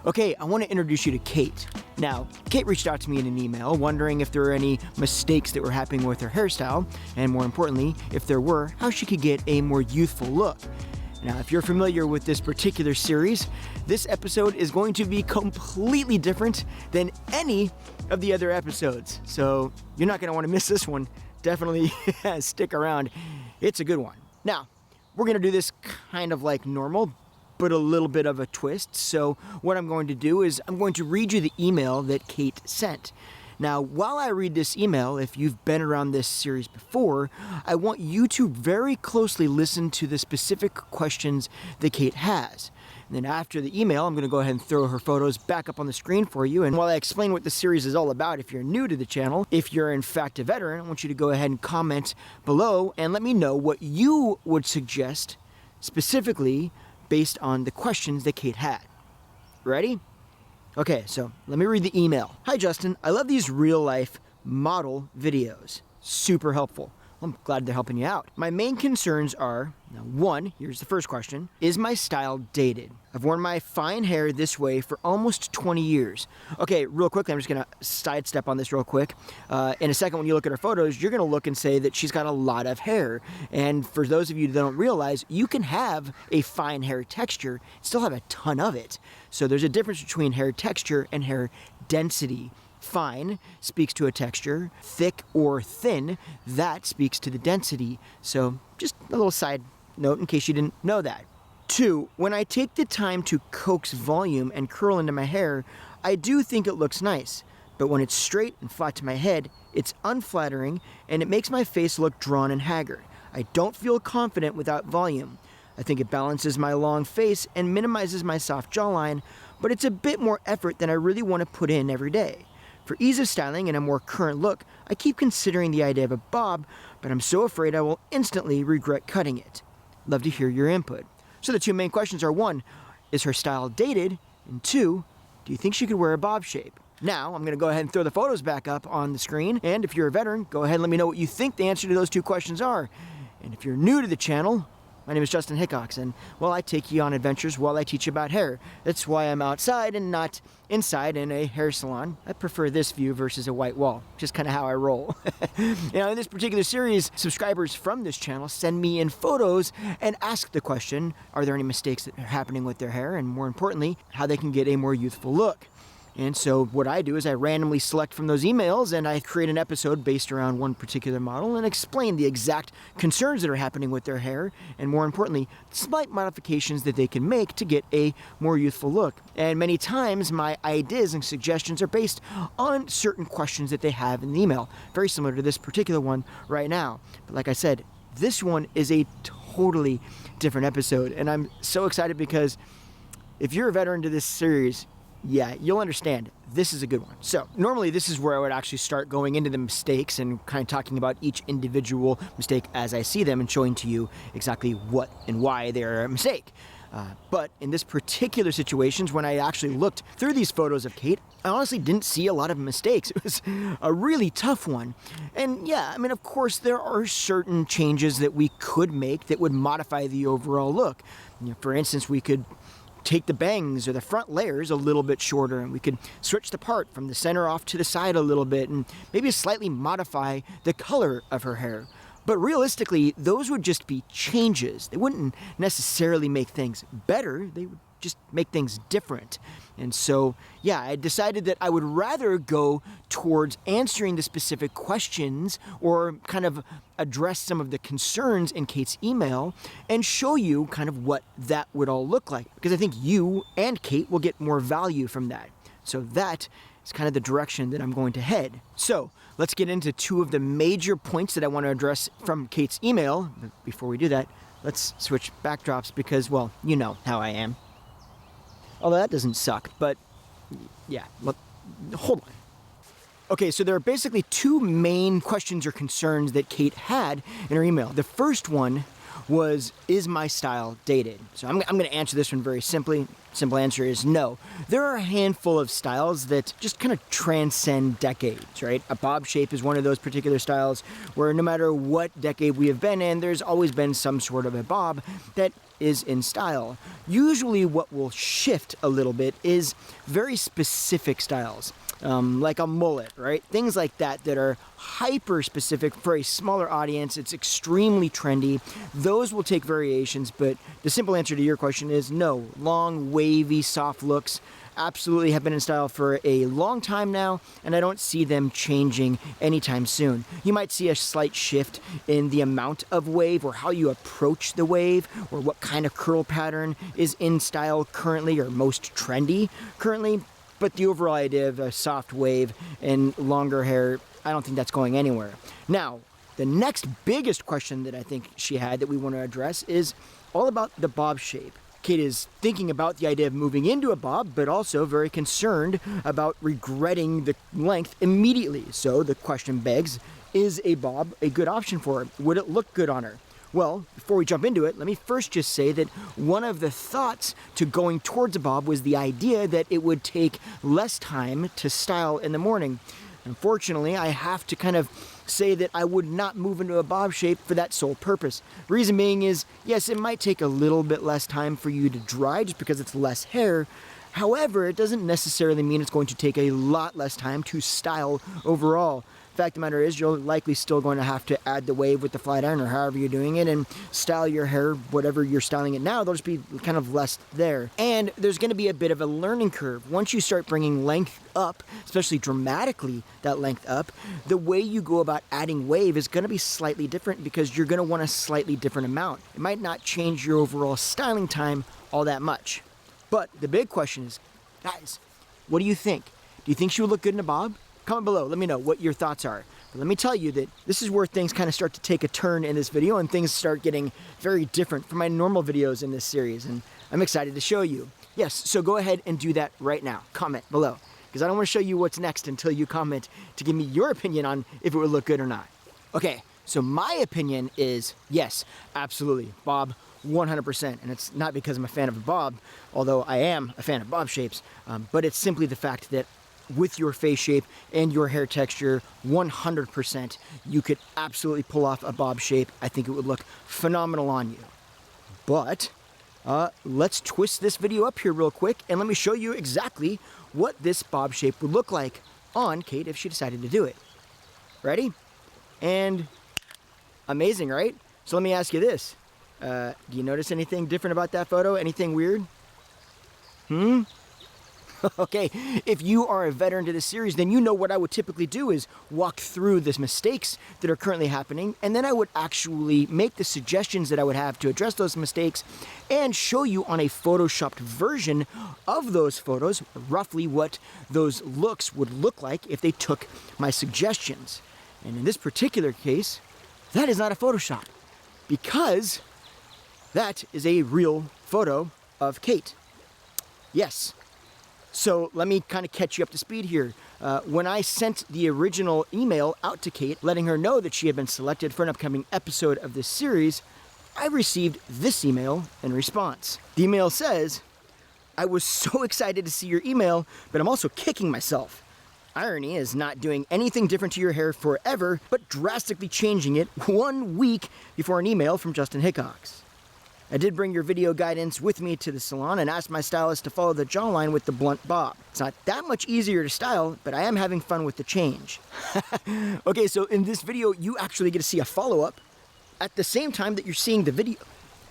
Okay, I want to introduce you to Kate. Now, Kate reached out to me in an email wondering if there were any mistakes that were happening with her hairstyle, and more importantly, if there were, how she could get a more youthful look. Now, if you're familiar with this particular series, this episode is going to be completely different than any of the other episodes. So you're not going to want to miss this one. Definitely stick around. It's a good one. Now, we're going to do this kind of like normal, but a little bit of a twist. So what I'm going to do is I'm going to read you the email that Kate sent. Now, while I read this email, if you've been around this series before, I want you to very closely listen to the specific questions that Kate has. And then after the email, I'm going to go ahead and throw her photos back up on the screen for you. And while I explain what the series is all about, if you're new to the channel, if you're in fact a veteran, I want you to go ahead and comment below and let me know what you would suggest specifically based on the questions that Kate had. Ready? Okay, so let me read the email. Hi Justin, I love these real life model videos. Super helpful. I'm glad they're helping you out. My main concerns are, now one, here's the first question, is my style dated? I've worn my fine hair this way for almost 20 years. Okay, real quickly, I'm just gonna sidestep on this real quick. In a second, when you look at her photos, you're gonna look and say that she's got a lot of hair. And for those of you that don't realize, you can have a fine hair texture, still have a ton of it. So there's a difference between hair texture and hair density. Fine speaks to a texture, thick or thin, that speaks to the density. So just a little side note in case you didn't know that. 2, when I take the time to coax volume and curl into my hair, I do think it looks nice. But when it's straight and flat to my head, it's unflattering and it makes my face look drawn and haggard. I don't feel confident without volume. I think it balances my long face and minimizes my soft jawline, but it's a bit more effort than I really want to put in every day. For ease of styling and a more current look, I keep considering the idea of a bob, but I'm so afraid I will instantly regret cutting it. Love to hear your input. So the two main questions are 1, is her style dated? And 2, do you think she could wear a bob shape? Now, I'm going to go ahead and throw the photos back up on the screen, and if you're a veteran, go ahead and let me know what you think the answer to those two questions are. And if you're new to the channel, my name is Justin Hickox, and well, I take you on adventures while I teach about hair. That's why I'm outside and not inside in a hair salon. I prefer this view versus a white wall, just kind of how I roll. Now, in this particular series, subscribers from this channel send me in photos and ask the question, are there any mistakes that are happening with their hair, and more importantly, how they can get a more youthful look. And so what I do is I randomly select from those emails and I create an episode based around one particular model and explain the exact concerns that are happening with their hair, and more importantly, slight modifications that they can make to get a more youthful look. And many times my ideas and suggestions are based on certain questions that they have in the email, very similar to this particular one right now. But like I said, this one is a totally different episode, and I'm so excited because if you're a veteran to this series, yeah, you'll understand. This is a good one. So normally this is where I would actually start going into the mistakes and kind of talking about each individual mistake as I see them and showing to you exactly what and why they're a mistake. But in this particular situations, when I actually looked through these photos of Kate, I honestly didn't see a lot of mistakes. It was a really tough one. And yeah, I mean, of course, there are certain changes that we could make that would modify the overall look. You know, for instance, we could take the bangs or the front layers a little bit shorter, and we could switch the part from the center off to the side a little bit and maybe slightly modify the color of her hair. But realistically, those would just be changes. They wouldn't necessarily make things better. They would just make things different. And so, yeah, I decided that I would rather go towards answering the specific questions or kind of address some of the concerns in Kate's email and show you kind of what that would all look like. Because I think you and Kate will get more value from that. So that is kind of the direction that I'm going to head. So let's get into 2 of the major points that I want to address from Kate's email. But before we do that, let's switch backdrops because, well, you know how I am. Although that doesn't suck, but yeah, hold on. Okay, so there are basically 2 main questions or concerns that Kate had in her email. The first one was, is my style dated? So I'm going to answer this one very simply. Simple answer is no. There are a handful of styles that just kind of transcend decades, right? A bob shape is one of those particular styles where no matter what decade we have been in, there's always been some sort of a bob that is in style. Usually what will shift a little bit is very specific styles. Like a mullet, right? Things like that are hyper specific for a smaller audience. It's extremely trendy. Those will take variations, but the simple answer to your question is no. Long, wavy, soft looks absolutely have been in style for a long time now, and I don't see them changing anytime soon. You might see a slight shift in the amount of wave or how you approach the wave or what kind of curl pattern is in style currently or most trendy currently. But the overall idea of a soft wave and longer hair, I don't think that's going anywhere. Now, the next biggest question that I think she had that we want to address is all about the bob shape. Kate is thinking about the idea of moving into a bob, but also very concerned about regretting the length immediately. So the question begs, is a bob a good option for her? Would it look good on her? Well, before we jump into it, let me first just say that one of the thoughts to going towards a bob was the idea that it would take less time to style in the morning. Unfortunately, I have to kind of say that I would not move into a bob shape for that sole purpose. Reason being is, yes, it might take a little bit less time for you to dry just because it's less hair. However, it doesn't necessarily mean it's going to take a lot less time to style overall. Fact of the matter is, you're likely still going to have to add the wave with the flat iron or however you're doing it and style your hair, whatever you're styling it now, there'll just be kind of less there. And there's going to be a bit of a learning curve. Once you start bringing length up, especially dramatically that length up, the way you go about adding wave is going to be slightly different because you're going to want a slightly different amount. It might not change your overall styling time all that much. But the big question is, guys, what do you think? Do you think she would look good in a bob? Comment below, let me know what your thoughts are. But let me tell you that this is where things kind of start to take a turn in this video and things start getting very different from my normal videos in this series, and I'm excited to show you. Yes, so go ahead and do that right now. Comment below, because I don't want to show you what's next until you comment to give me your opinion on if it would look good or not. Okay, so my opinion is yes, absolutely, bob, 100%, and it's not because I'm a fan of a bob, although I am a fan of bob shapes, but it's simply the fact that with your face shape and your hair texture, 100%, you could absolutely pull off a bob shape. I think it would look phenomenal on you. But let's twist this video up here real quick and let me show you exactly what this bob shape would look like on Kate if she decided to do it. Ready? And amazing, right? So let me ask you this. Do you notice anything different about that photo? Anything weird? Okay, if you are a veteran to this series, then you know what I would typically do is walk through the mistakes that are currently happening, and then I would actually make the suggestions that I would have to address those mistakes and show you on a photoshopped version of those photos roughly what those looks would look like if they took my suggestions. And in this particular case, that is not a Photoshop, because that is a real photo of Kate. Yes. So let me kind of catch you up to speed here. When I sent the original email out to Kate, letting her know that she had been selected for an upcoming episode of this series, I received this email in response. The email says, "I was so excited to see your email, but I'm also kicking myself. Irony is not doing anything different to your hair forever, but drastically changing it 1 week before an email from Justin Hickox. I did bring your video guidance with me to the salon and asked my stylist to follow the jawline with the blunt bob. It's not that much easier to style, but I am having fun with the change." Okay, so in this video, you actually get to see a follow-up at the same time that you're seeing the video.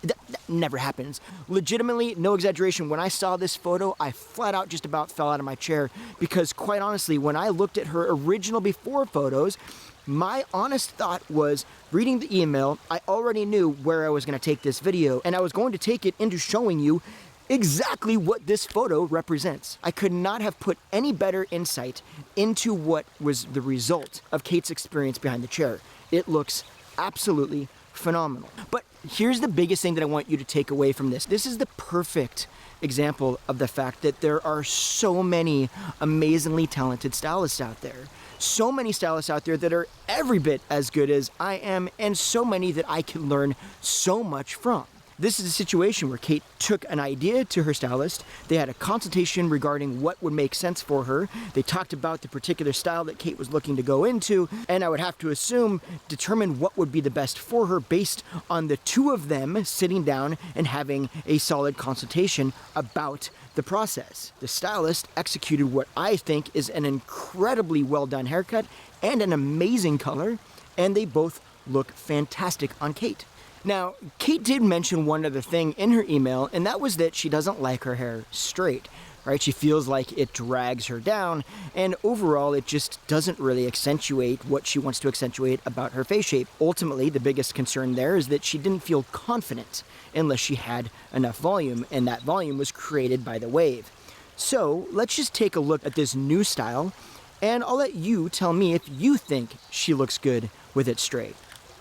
That never happens. Legitimately, no exaggeration, when I saw this photo, I flat out just about fell out of my chair because quite honestly, when I looked at her original before photos, my honest thought was, reading the email, I already knew where I was going to take this video, and I was going to take it into showing you exactly what this photo represents. I could not have put any better insight into what was the result of Kate's experience behind the chair. It looks absolutely phenomenal. But here's the biggest thing that I want you to take away from this. This is the perfect example of the fact that there are so many amazingly talented stylists out there. So many stylists out there that are every bit as good as I am, and so many that I can learn so much from. This is a situation where Kate took an idea to her stylist. They had a consultation regarding what would make sense for her. They talked about the particular style that Kate was looking to go into, and I would have to assume determine what would be the best for her based on the two of them sitting down and having a solid consultation about the process. The stylist executed what I think is an incredibly well done haircut and an amazing color, and they both look fantastic on Kate. Now, Kate did mention one other thing in her email, and that was that she doesn't like her hair straight, right? She feels like it drags her down, and overall it just doesn't really accentuate what she wants to accentuate about her face shape. Ultimately, the biggest concern there is that she didn't feel confident unless she had enough volume, and that volume was created by the wave. So, let's just take a look at this new style, and I'll let you tell me if you think she looks good with it straight.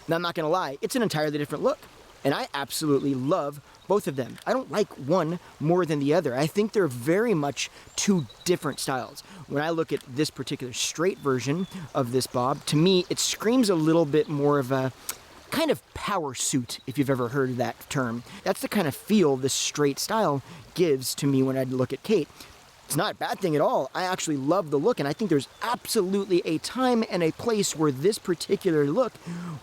Now, I'm not gonna lie, it's an entirely different look, and I absolutely love both of them. I don't like one more than the other. I think they're very much two different styles. When I look at this particular straight version of this bob, to me, it screams a little bit more of a kind of power suit, if you've ever heard of that term. That's the kind of feel this straight style gives to me when I look at Kate. It's not a bad thing at all. I actually love the look, and I think there's absolutely a time and a place where this particular look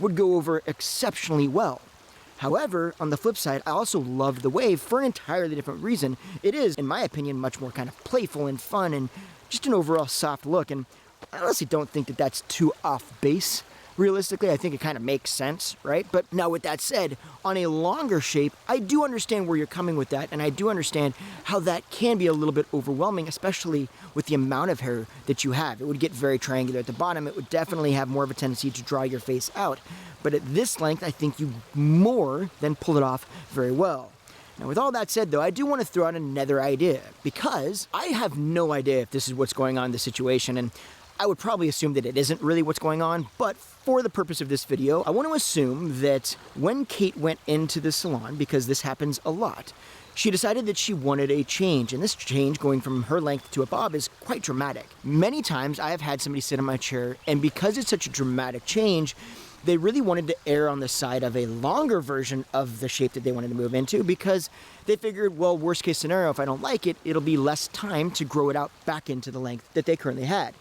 would go over exceptionally well. However, on the flip side, I also love the wave for an entirely different reason. It is, in my opinion, much more kind of playful and fun and just an overall soft look, and I honestly don't think that that's too off base. Realistically, I think it kind of makes sense, right? But now with that said, on a longer shape, I do understand where you're coming with that, and I do understand how that can be a little bit overwhelming, especially with the amount of hair that you have. It would get very triangular at the bottom. It would definitely have more of a tendency to draw your face out. But at this length, I think you more than pull it off very well. Now, with all that said, though, I do want to throw out another idea, because I have no idea if this is what's going on in the situation, and I would probably assume that it isn't really what's going on, but for the purpose of this video, I want to assume that when Kate went into the salon, because this happens a lot, she decided that she wanted a change, and this change going from her length to a bob is quite dramatic. Many times I have had somebody sit in my chair, and because it's such a dramatic change, they really wanted to err on the side of a longer version of the shape that they wanted to move into, because they figured, well, worst case scenario, if I don't like it, it'll be less time to grow it out back into the length that they currently had.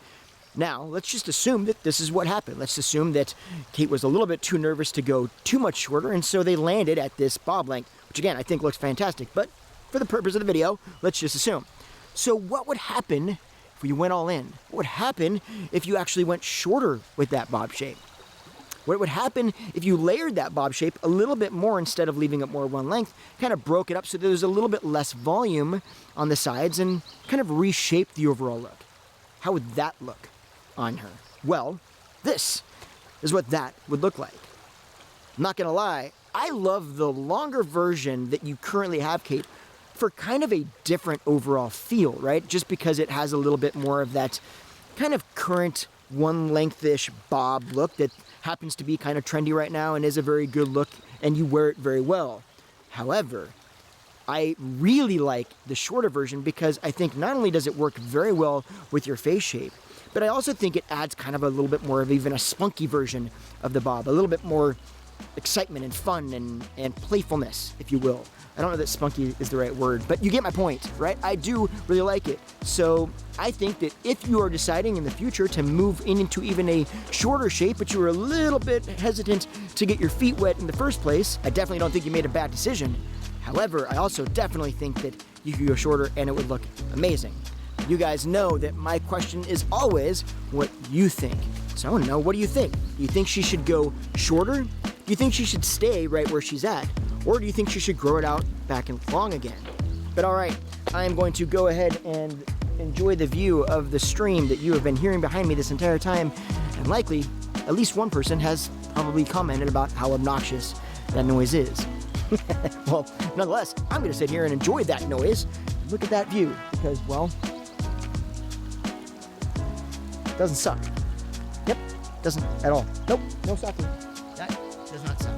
Now, let's just assume that this is what happened. Let's assume that Kate was a little bit too nervous to go too much shorter, and so they landed at this bob length, which again, I think looks fantastic, but for the purpose of the video, let's just assume. So what would happen if you went all in? What would happen if you actually went shorter with that bob shape? What would happen if you layered that bob shape a little bit more instead of leaving it more one length, kind of broke it up so there was a little bit less volume on the sides and kind of reshaped the overall look? How would that look on her? Well, this is what that would look like. I'm not gonna lie, I love the longer version that you currently have, Kate, for kind of a different overall feel, right? Just because it has a little bit more of that kind of current one length-ish bob look that happens to be kind of trendy right now and is a very good look, and you wear it very well. However, I really like the shorter version because I think not only does it work very well with your face shape, but I also think it adds kind of a little bit more of even a spunky version of the bob, a little bit more excitement and fun and playfulness, if you will. I don't know that spunky is the right word, but you get my point, right? I do really like it. So I think that if you are deciding in the future to move into even a shorter shape, but you were a little bit hesitant to get your feet wet in the first place, I definitely don't think you made a bad decision. However, I also definitely think that you could go shorter and it would look amazing. You guys know that my question is always what you think. So I want to know, what do you think? Do you think she should go shorter? Do you think she should stay right where she's at? Or do you think she should grow it out back and long again? But all right, I am going to go ahead and enjoy the view of the stream that you have been hearing behind me this entire time. And likely, at least one person has probably commented about how obnoxious that noise is. Well, nonetheless, I'm going to sit here and enjoy that noise. Look at that view, because, well, it doesn't suck. Yep, doesn't at all. Nope, no sucking. That does not suck.